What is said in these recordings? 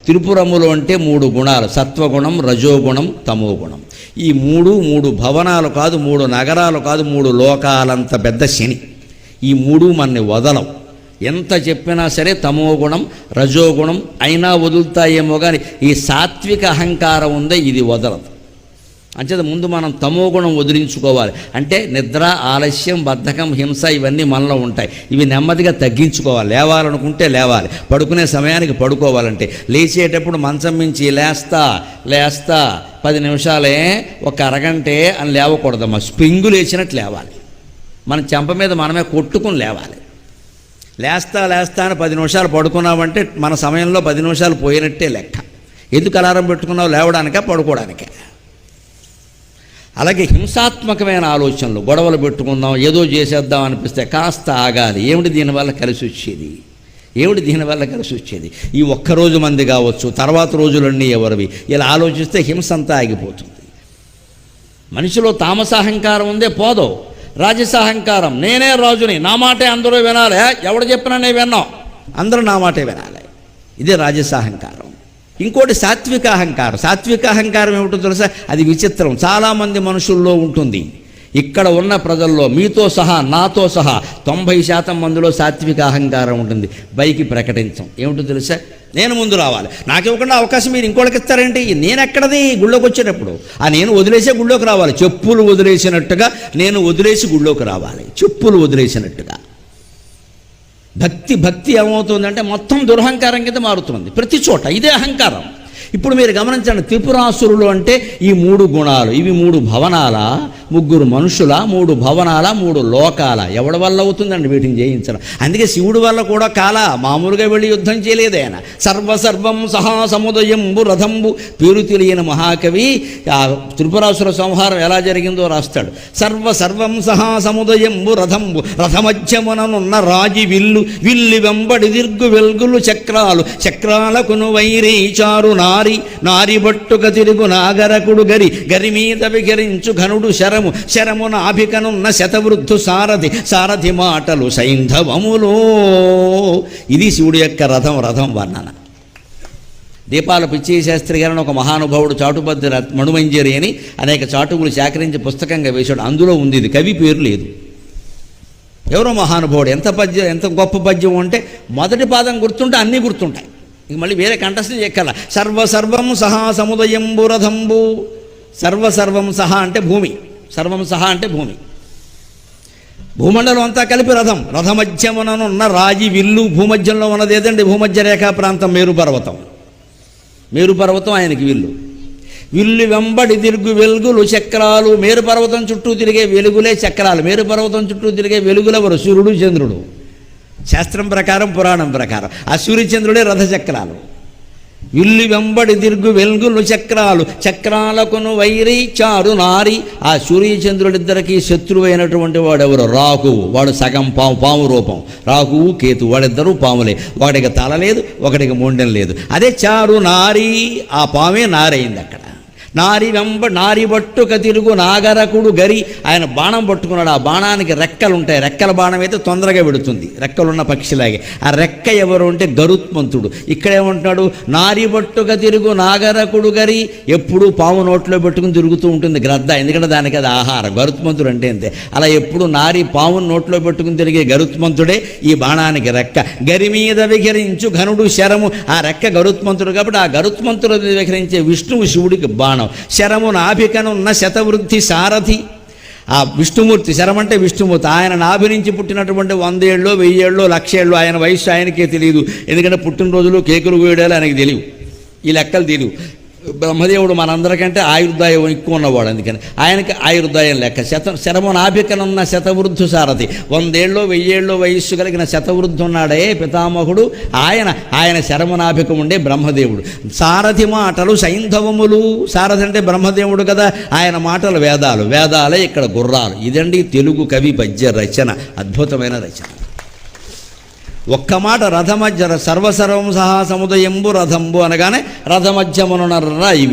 త్రిపురములు అంటే మూడు గుణాలు, సత్వగుణం, రజోగుణం, తమోగుణం. ఈ మూడు భవనాలు కాదు, 3 నగరాలు కాదు, 3 లోకాలంత పెద్ద శని. ఈ మూడు మనని వదలవు. ఎంత చెప్పినా సరే తమోగుణం, రజోగుణం అయినా వదులుతాయేమో కానీ ఈ సాత్విక అహంకారం ఉందే ఇది వదలదు. అంచేత ముందు మనం తమోగుణం వదిలించుకోవాలి. అంటే నిద్ర, ఆలస్యం, బద్ధకం, హింస ఇవన్నీ మనలో ఉంటాయి. ఇవి నెమ్మదిగా తగ్గించుకోవాలి. లేవాలనుకుంటే లేవాలి, పడుకునే సమయానికి పడుకోవాలంటే లేచేటప్పుడు మంచం మించి లేస్తా 10 నిమిషాలే, ఒక అరగంటే అని లేవకూడదమ్మా. స్ప్రింగు లేచినట్టు లేవాలి. మన చెంప మీద మనమే కొట్టుకుని లేవాలి. లేస్తా అని 10 నిమిషాలు పడుకున్నామంటే మన సమయంలో 10 నిమిషాలు పోయినట్టే లెక్క. ఎందుకు అలారం పెట్టుకున్నావు? లేవడానికా, పడుకోవడానికే? అలాగే హింసాత్మకమైన ఆలోచనలు, గొడవలు పెట్టుకుందాం, ఏదో చేసేద్దాం అనిపిస్తే కాస్త ఆగాలి. ఏమిటి దీనివల్ల కలిసి వచ్చేది? ఈ ఒక్కరోజు మంది కావచ్చు, తర్వాత రోజులన్నీ ఎవరివి? ఇలా ఆలోచిస్తే హింస అంతా ఆగిపోతుంది. మనిషిలో తామసాహంకారం ఉందే పోదో. రాజసాహంకారం, నేనే రాజుని, నా మాటే అందరూ వినాలి, ఎవడు చెప్పినా నేను విన్నాం, అందరూ నా మాటే వినాలి. ఇదే రాజసాహంకారం. ఇంకోటి సాత్విక అహంకారం ఏమిటో తెలుసా? అది విచిత్రం. చాలామంది మనుషుల్లో ఉంటుంది. ఇక్కడ ఉన్న ప్రజల్లో మీతో సహా, నాతో సహా 90% మందిలో సాత్విక అహంకారం ఉంటుంది. పైకి ప్రకటించం. ఏమిటో తెలుసా? నేను ముందు రావాలి, నాకు ఇవ్వకుండా అవకాశం మీరు ఇంకోళ్ళకి ఇస్తారేంటి? నేను ఎక్కడది? గుళ్ళోకి వచ్చేటప్పుడు నేను వదిలేసే గుళ్ళోకి రావాలి. చెప్పులు వదిలేసినట్టుగా నేను వదిలేసి గుళ్ళోకి రావాలి. చెప్పులు వదిలేసినట్టుగా. భక్తి ఏమవుతుందంటే మొత్తం దురహంకారం కింద మారుతుంది ప్రతి చోట. ఇదే అహంకారం. ఇప్పుడు మీరు గమనించండి, త్రిపురాసురులు అంటే ఈ 3 గుణాలు. ఇవి 3 భవనాల, 3 మనుషుల, 3 భవనాల, 3 లోకాల. ఎవడి వల్ల అవుతుందండి వీటిని జయించడం? అందుకే శివుడి వల్ల కూడా మామూలుగా వెళ్ళి యుద్ధం చేయలేదు ఆయన. సర్వం సహా సముదయంబు రథంబు. పేరు తెలియని మహాకవి ఆ త్రిపురాసుర సంహారం ఎలా జరిగిందో రాస్తాడు. సర్వం సహా సముదయంబు రథంబు, రథమధ్యముననున్న రాజి విల్లు, విల్లి వెంబడి దీర్ఘు వెల్గులు చక్రాలు, చక్రాలకును వైరీ చారు నారి బట్టుక తిరుగు నాగరకుడు గరి మీద విహరించు ఘనుడు శరమున ఆభికనున్న శతవృద్ధు సారథి మాటలు సైంధవములో. ఇది శివుడి యొక్క రథం వర్ణన. దీపాల పిచ్చయ్య శాస్త్రి గారిని ఒక మహానుభావుడు చాటుబద్ది మణుమంజరి అని అనేక చాటువులు సేకరించి పుస్తకంగా వేశాడు. అందులో ఉంది ఇది. కవి పేరు లేదు. ఎవరో మహానుభావుడు. ఎంత గొప్ప పద్యం అంటే మొదటి పాదం గుర్తుంటే అన్నీ గుర్తుంటాయి. ఇక మళ్ళీ వేరే కంఠస్థం చెక్కాల. సర్వం సహా సముదయంబు రథంబు. సర్వం సహా అంటే భూమి, సర్వం సహా అంటే భూమి, భూమండలం అంతా కలిపి రథమధ్యముననున్న రాజి విల్లు. భూమధ్యంలో ఉన్నది ఏదండి? భూమధ్య రేఖా ప్రాంతం మేరు పర్వతం ఆయనకి విల్లు వెంబడి తిరుగు వెలుగులు చక్రాలు. మేరు పర్వతం చుట్టూ తిరిగే వెలుగులే చక్రాలు. మేరు పర్వతం చుట్టూ తిరిగే వెలుగులెవరు? సూర్యుడు, చంద్రుడు. శాస్త్రం ప్రకారం, పురాణం ప్రకారం ఆ సూర్యచంద్రుడే రథచక్రాలు. విల్లు వెంబడి తిరుగు వెలుగులు చక్రాలు, చక్రాలకును వైరీ చారు నారి. ఆ సూర్యచంద్రుడిద్దరికీ శత్రువైనటువంటి వాడెవరు? రాహువు. వాడు సగం పాము రూపం. రాహువు, కేతు వాడిద్దరూ పాములే. ఒకడికి తల లేదు, ఒకడికి మొండెం లేదు. అదే చారు నారి. ఆ పామే నారైంది అక్కడ. నారి బట్టుక తిరుగు నాగరకుడు గరి. ఆయన బాణం పట్టుకున్నాడు. ఆ బాణానికి రెక్కలు ఉంటాయి. రెక్కల బాణం అయితే తొందరగా పెడుతుంది, రెక్కలున్న పక్షిలాగే. ఆ రెక్క ఎవరు అంటే గరుత్మంతుడు. ఇక్కడేమంటున్నాడు? నారి బట్టుక తిరుగు నాగరకుడు గరి. ఎప్పుడు పాము నోట్లో పెట్టుకుని తిరుగుతూ ఉంటుంది గ్రద్ద, ఎందుకంటే దానికి అది ఆహారం. గరుత్మంతుడు అంటే అంతే. అలా ఎప్పుడు పామును నోట్లో పెట్టుకుని తిరిగే గరుత్మంతుడే ఈ బాణానికి రెక్క. గరి మీద విహరించు ఘనుడు శరము. ఆ రెక్క గరుత్మంతుడు కాబట్టి ఆ గరుత్మంతుడు విహరించే విష్ణువు శివుడికి బాణం. శరము నాభికనున్న శతవృద్ధి సారథి. ఆ విష్ణుమూర్తి, శరం అంటే విష్ణుమూర్తి. ఆయన నాభి నుంచి పుట్టినటువంటి 100 ఏళ్ళు, 1000 ఏళ్ళు, 1,00,000 ఏళ్ళు ఆయన వయస్సు ఆయనకే తెలియదు. ఎందుకంటే పుట్టినరోజులు, కేకులు కోయడాలు ఆయనకి తెలియవు. ఈ లెక్కలు తెలియవు. బ్రహ్మదేవుడు మనందరికంటే ఆయుర్దాయం ఎక్కువ ఉన్నవాడు, అందుకని ఆయనకి ఆయుర్దాయం లెక్క. శరము నాభికనున్న శతవృద్ధు సారథి. 100 ఏళ్ళు, 1000 ఏళ్ళు వయస్సు కలిగిన శతవృద్ధు ఉన్నాడే పితామహుడు, ఆయన శరము నాభికం ఉండే బ్రహ్మదేవుడు. సారథి మాటలు సైంధవములు. సారథి అంటే బ్రహ్మదేవుడు కదా, ఆయన మాటలు వేదాలే ఇక్కడ గుర్రాలు. ఇదండి తెలుగు కవి పద్య రచన. అద్భుతమైన రచన. ఒక్క మాట రథమధ్య సర్వం సహా సముదయంబు రథంబు అనగానే రథమధ్యమునర్ర ఈ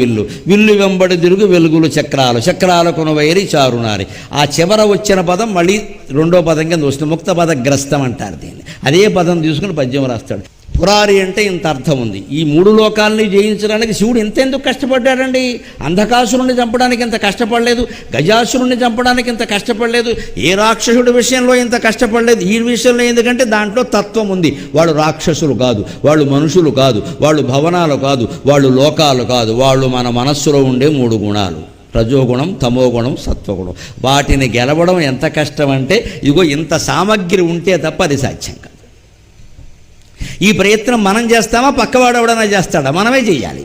విల్లు వెంబడి తిరుగు వెలుగులు చక్రాలకును వైరి చారునారి. ఆ చివర వచ్చిన పదం మళ్ళీ రెండో పదం కింద వస్తుంది. ముక్త పదగ్రస్తం అంటారు దీన్ని. అదే పదం తీసుకుని పద్యం రాస్తాడు. పురారి అంటే ఇంత అర్థం ఉంది. ఈ మూడు లోకాలని జయించడానికి శివుడు ఇంతెందుకు కష్టపడ్డాడండి? అంధకాసురుణ్ణి చంపడానికి ఇంత కష్టపడలేదు, గజాసురుణ్ణి చంపడానికి ఇంత కష్టపడలేదు, ఏ రాక్షసుడి విషయంలో ఇంత కష్టపడలేదు. ఈ విషయంలో ఎందుకంటే దాంట్లో తత్వం ఉంది. వాళ్ళు రాక్షసులు కాదు, వాళ్ళు మనుషులు కాదు, వాళ్ళు భవనాలు కాదు, వాళ్ళు లోకాలు కాదు, వాళ్ళు మన మనస్సులో ఉండే మూడు గుణాలు: రజోగుణం, తమోగుణం, సత్వగుణం. వాటిని గెలవడం ఎంత కష్టం అంటే ఇదిగో ఇంత సామగ్రి ఉంటే తప్ప అది సాధ్యం కాదు. ఈ ప్రయత్నం మనం చేస్తామా, పక్కవాడు ఎవడన్నా చేస్తాడా? మనమే చేయాలి.